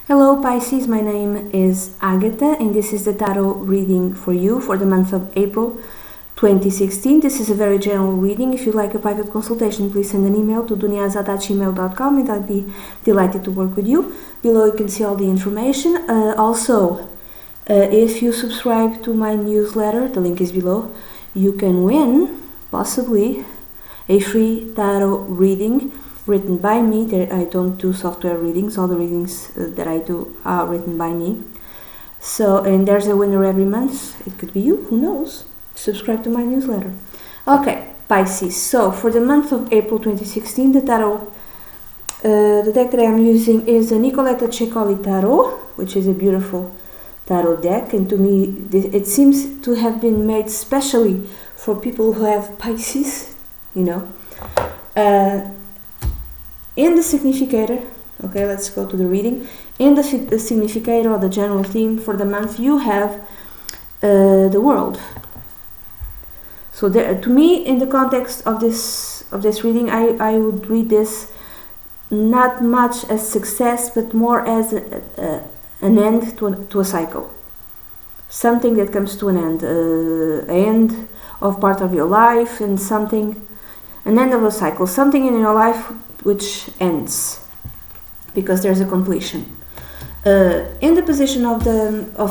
Hello Pisces, my name is Agatha and this is the tarot reading for you for the month of April 2016. This is a very general reading. If you'd like a private consultation, please send an email to duniazat@gmail.com and I'd be delighted to work with you. Below you can see all the information. If you subscribe to my newsletter, the link is below, you can win, possibly, a free tarot reading written by me. I don't do software readings. All the readings that I do are written by me. And there's a winner every month. It could be you, who knows? Subscribe to my newsletter. Okay, Pisces. So for the month of April 2016, the tarot, the deck that I'm using is the Nicoletta Ceccoli Tarot, which is a beautiful tarot deck, and to me it seems to have been made specially for people who have Pisces, you know. In the significator, okay, let's go to the reading. In the significator, or the general theme for the month, you have the world. So there, to me, in the context of this reading, I would read this not much as success, but more as an end to a cycle. Something that comes to an end of part of your life, and an end of a cycle, something in your life which ends because there's a completion. In the position of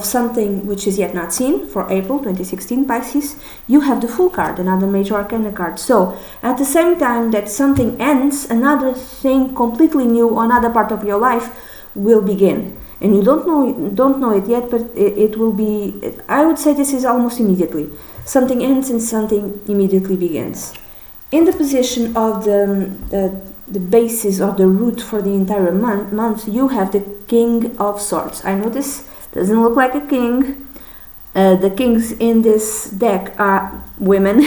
something which is yet not seen for April 2016, Pisces, you have the Fool card, another major arcana card. So at the same time that something ends, another thing completely new, another part of your life will begin, and you don't know it yet, but it will be. I would say this is almost immediately. Something ends and something immediately begins. In the position of the basis or the root for the entire month, you have the King of Swords. I know this doesn't look like a king. The kings in this deck are women.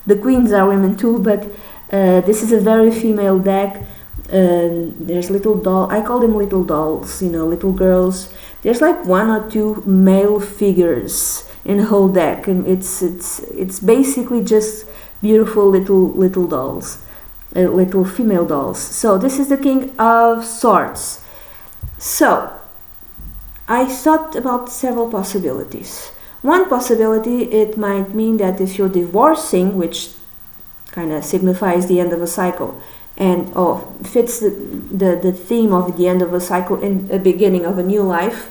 The queens are women too, but this is a very female deck. There's little I call them little dolls, little girls. There's like one or two male figures in the whole deck, and it's basically just beautiful little dolls. Little female dolls. So this is the King of Swords. So I thought about several possibilities. One possibility, it might mean that if you're divorcing, which kind of signifies the end of a cycle, and fits the theme of the end of a cycle and a beginning of a new life,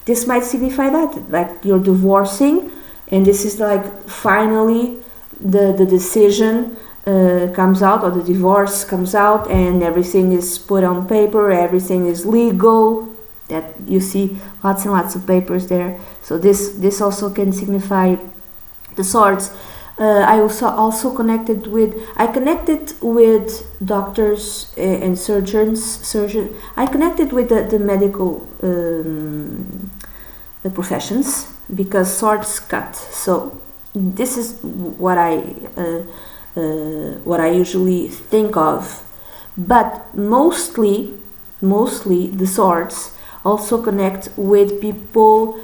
this might signify that, like you're divorcing, and this is like finally the decision comes out, or the divorce comes out, and everything is put on paper, everything is legal. That you see lots and lots of papers there. So this also can signify the swords. I also connected with doctors and surgeons. I connected with the medical the professions, because swords cut. So this is what I usually think of, but mostly the swords also connect with people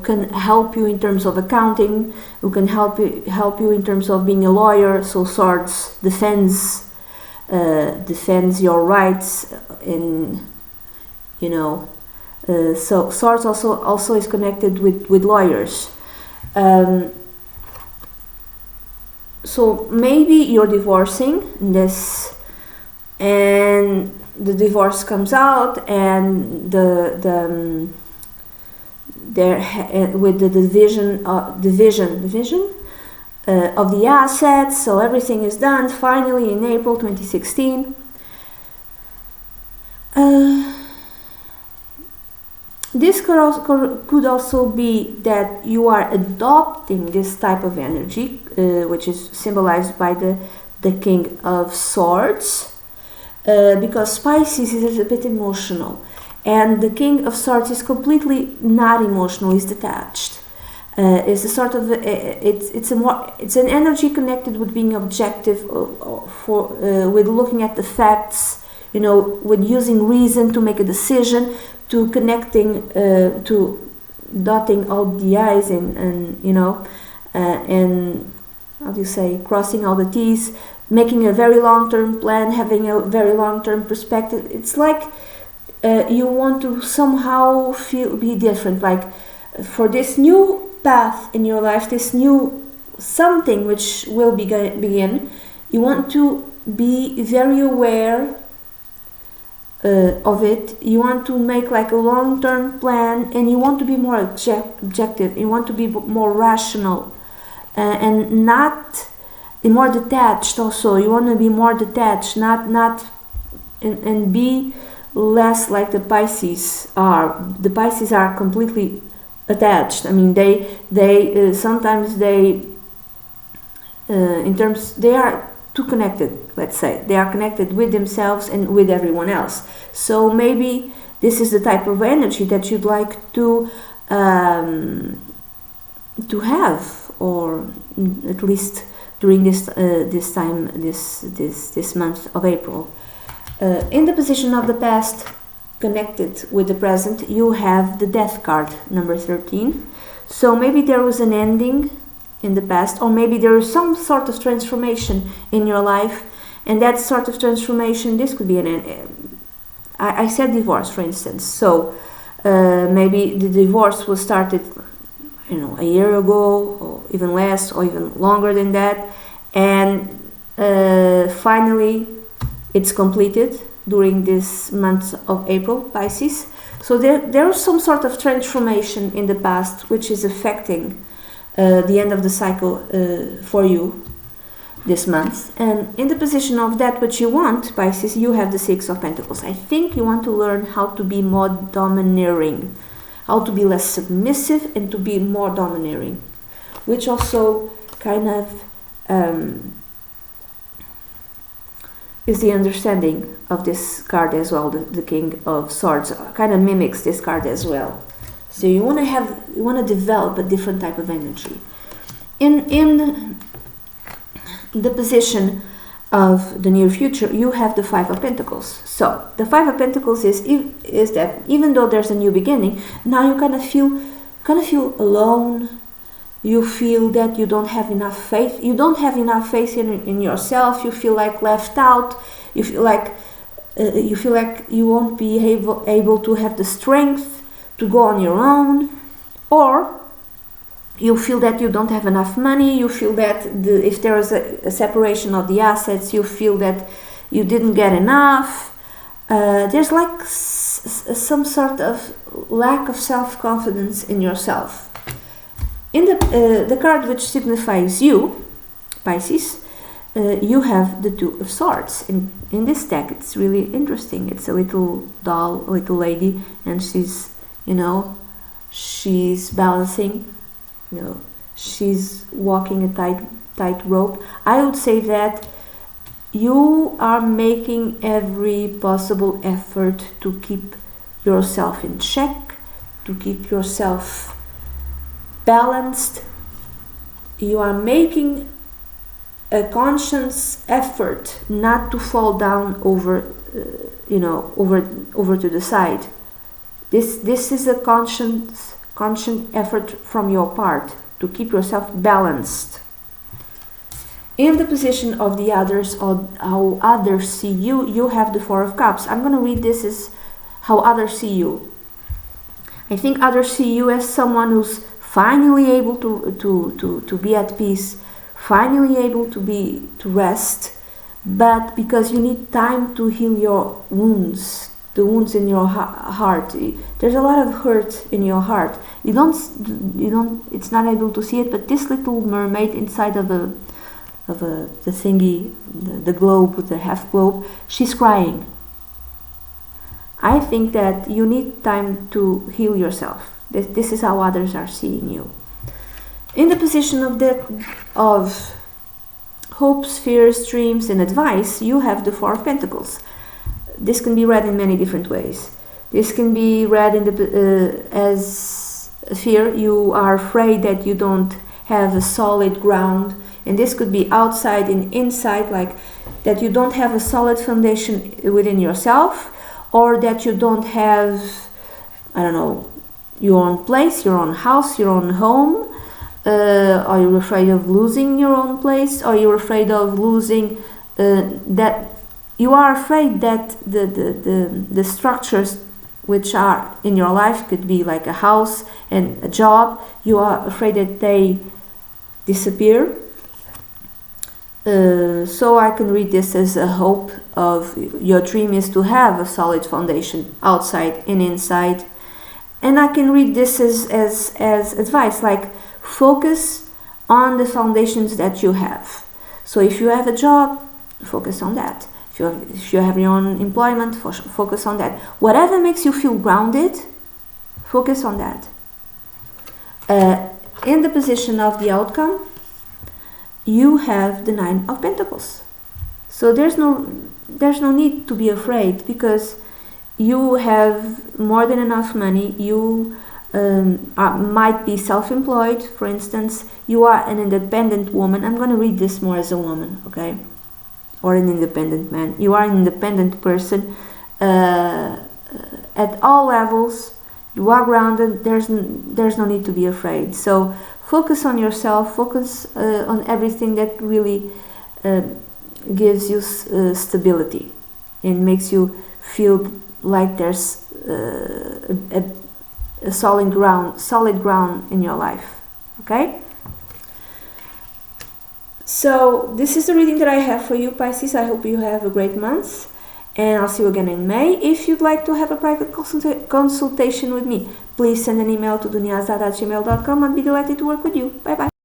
can help you in terms of accounting, who can help you in terms of being a lawyer. So swords defends your rights, and so swords also is connected with lawyers. So maybe you're divorcing this, and the divorce comes out, and with the division of the assets. So everything is done finally in April 2016. This could also be that you are adopting this type of energy, which is symbolized by the King of Swords, because Pisces is a bit emotional, and the King of Swords is completely not emotional. He's detached. It's a sort of it's an energy connected with being objective, with looking at the facts, with using reason to make a decision, to connecting, to dotting all the I's, and how do you say, crossing all the T's, making a very long-term plan, having a very long-term perspective. It's like you want to somehow be different, like for this new path in your life, this new something which will begin, you want to be very aware of it. You want to make like a long-term plan, and you want to be more objective. You want to be more rational, and not more detached. Also, you want to be more detached, and be less like the Pisces are. The Pisces are completely attached. I mean, they sometimes they in terms, they are too connected. Let's say they are connected with themselves and with everyone else. So maybe this is the type of energy that you'd like to have, or at least during this month of April. In the position of the past, connected with the present, you have the Death card, number 13. So maybe there was an ending in the past, or maybe there is some sort of transformation in your life, and that sort of transformation, this could be I said divorce, for instance. So maybe the divorce was started, a year ago, or even less, or even longer than that, and finally it's completed during this month of April, Pisces. So there is some sort of transformation in the past which is affecting the end of the cycle for you this month. And in the position of that which you want, Pisces, you have the Six of Pentacles. I think you want to learn how to be more domineering, how to be less submissive and to be more domineering, which also kind of is the understanding of this card as well. The King of Swords kind of mimics this card as well. So you want to develop a different type of energy. In the position of the near future, you have the Five of Pentacles. So the Five of Pentacles is that even though there's a new beginning, now you kind of feel alone. You feel that you don't have enough faith. You don't have enough faith in yourself. You feel like left out. You feel like you won't be able to have the strength to go on your own, or you feel that you don't have enough money. You feel that if there is a separation of the assets, you feel that you didn't get enough. There's like some sort of lack of self-confidence in yourself. In the card which signifies you, Pisces, you have the Two of Swords. In this deck, it's really interesting. It's a little doll, a little lady, and she's balancing, she's walking a tight rope. I would say that you are making every possible effort to keep yourself in check, to keep yourself balanced. You are making a conscious effort not to fall down over to the side. This is a conscious effort from your part to keep yourself balanced. In the position of the others, or how others see you, you have the Four of Cups. I'm going to read this as how others see you. I think others see you as someone who's finally able to be at peace, finally able to rest, but because you need time to heal your wounds, the wounds in your heart. There's a lot of hurt in your heart. You don't. It's not able to see it, but this little mermaid inside of the thingy, the globe, the half globe, she's crying. I think that you need time to heal yourself. This is how others are seeing you. In the position of hopes, fears, dreams, and advice, you have the Four of Pentacles. This can be read in many different ways. This can be read as fear. You are afraid that you don't have a solid ground, and this could be outside and inside, like that you don't have a solid foundation within yourself, or that you don't have, your own place, your own house, your own home. Are you afraid of losing your own place? Are you afraid of losing that? You are afraid that the structures which are in your life, could be like a house and a job, you are afraid that they disappear. So I can read this as a hope of your dream is to have a solid foundation outside and inside. And I can read this as advice, like focus on the foundations that you have. So if you have a job, focus on that. If you have your own employment, focus on that. Whatever makes you feel grounded, focus on that. In the position of the outcome, you have the Nine of Pentacles. So there's no need to be afraid, because you have more than enough money. You might be self-employed, for instance. You are an independent woman. I'm going to read this more as a woman, okay? Or an independent man. You are an independent person at all levels. You are grounded. There's no need to be afraid. So focus on yourself. Focus on everything that really gives you stability and makes you feel like there's a solid ground in your life. Okay. So this is the reading that I have for you, Pisces. I hope you have a great month, and I'll see you again in May. If you'd like to have a private consultation with me, please send an email to duniazada@gmail.com. I'd be delighted to work with you. Bye bye.